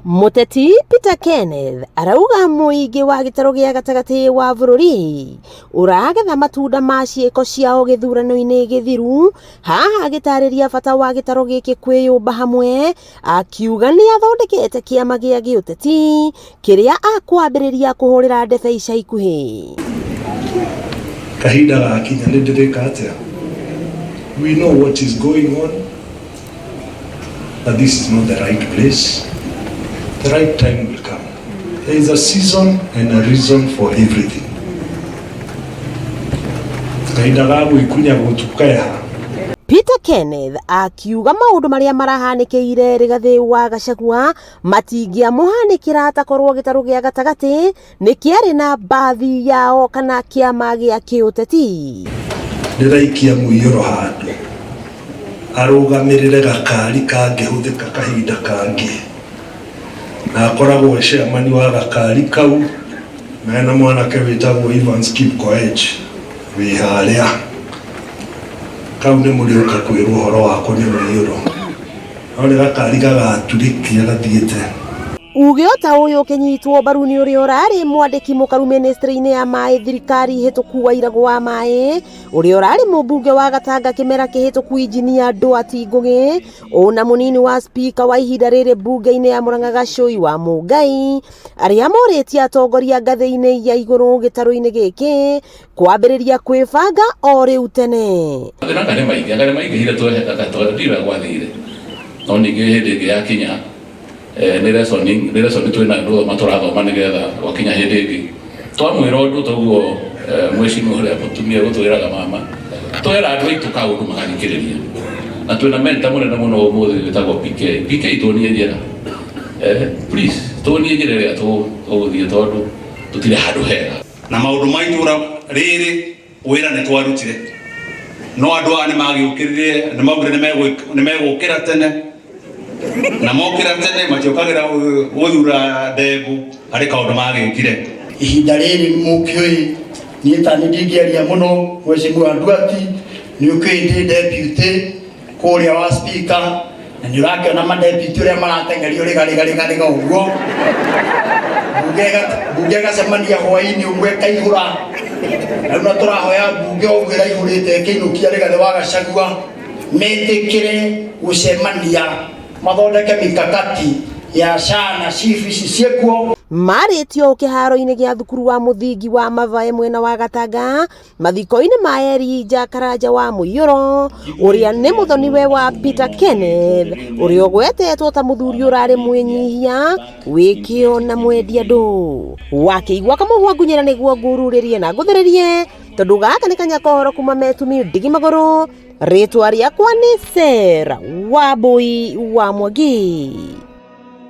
Muteti Peter Kenneth arauga muingi wa gitaro gia gatagati wa bururi uragetha matunda ma ciiko ciao githurano-ini githiru, haha agitariria bata wa gitaro giki kwiyumba hamwe, akiuga ni athondekete kiama gia giuteti kiria akwambiriria kuhurira ndebe ica ikuhi. Kahinda gakinya ni ndirika atia. We know what is going on, but this is not the right place. The right time will come. There is a season and a reason for everything. Kahinda gagu ikunya gutukaya. Peter Kenneth akiuga maundu maria marahanikiire Rigathi wa Gachagua matingia muhanikira atakorwo gitaro gia gatagati ni kiari na bathi yao kana kiama gia kiuteti. Ndiraikia muiyuro handu arugamirire gakari kangihuthika kahinda kangi na akoragwo chairman wa gakari kau mena mwanake witagwo Evans Kipkoech wi haria kau ni muriuka kwirwo horo wako ni muiyuro ori gakari gagaturikia gathiete. Uge ota uyu ukinyitwo mbaru ni uria urari mwandiki mukaru ministry-ini ya mai thirikari hituku wa Iragu wa mai, uria urari mubunge wa Gatanga kimera kihituku Engineer Duarte Ngugi, ona munini wa speaker wa ihinda riri bunge-ini ya Murang'a Gachui wa Mungai, aria moritie atongoria ngathi-ini ya iguru gitaro-ini giki kwambiriria kwibanga o riu tene. Ngare maingi hira twira gwathire no ningi hindi ya kinya ni lesson twina ndo maturathoma nigetha wakinya hindi ingi twamwira undu toguo mwecimu uria mutumia gutwiraga mama twera andu aitu kaundu magathikiriria na twina mentor munene muno umuthi witagwo PK tuonie njira please tuonie njira ria tuguthie tondu tutire handu hega na maundu maitura riri wira ni twarutire no andu ani magiukirire ni maugire ni megukira tene na mokira tene matiokagira guthura ndebu ari kaundu magikire ihinda riri mukioi ni tani ndingiaria muno Mheshimiwa Duarte ni ukindi deputy kuria wa speaker na ni urakiona ma deputy uria maratengerio riga uguo bunge gacemania hwaini umwe kaihura na turahoya bunge ugira ihurite kiinukia Rigathi wa Gachagua metikire gucemania mathondeke mikakati ya shana cibici ciekuo. Maritio kiharo-ini gia thukuru wa muthingi wa Mavae mwena wa Gatanga mathiko-ini ma Elijah Karanja wa Muiyuro uria ni muthoniwe wa Peter Kenneth uria gwetetwo ta muthuri urari mwinyihia wikio na mwendia andu wakiigua kamuhwa ngunyira niguo ngururirie na nguthiririe tondu gaka ni kanya kohoro kuma Metumi Ndigi Maguru. Ritwa riakwa ni Sarah Wambui wa Mwangi.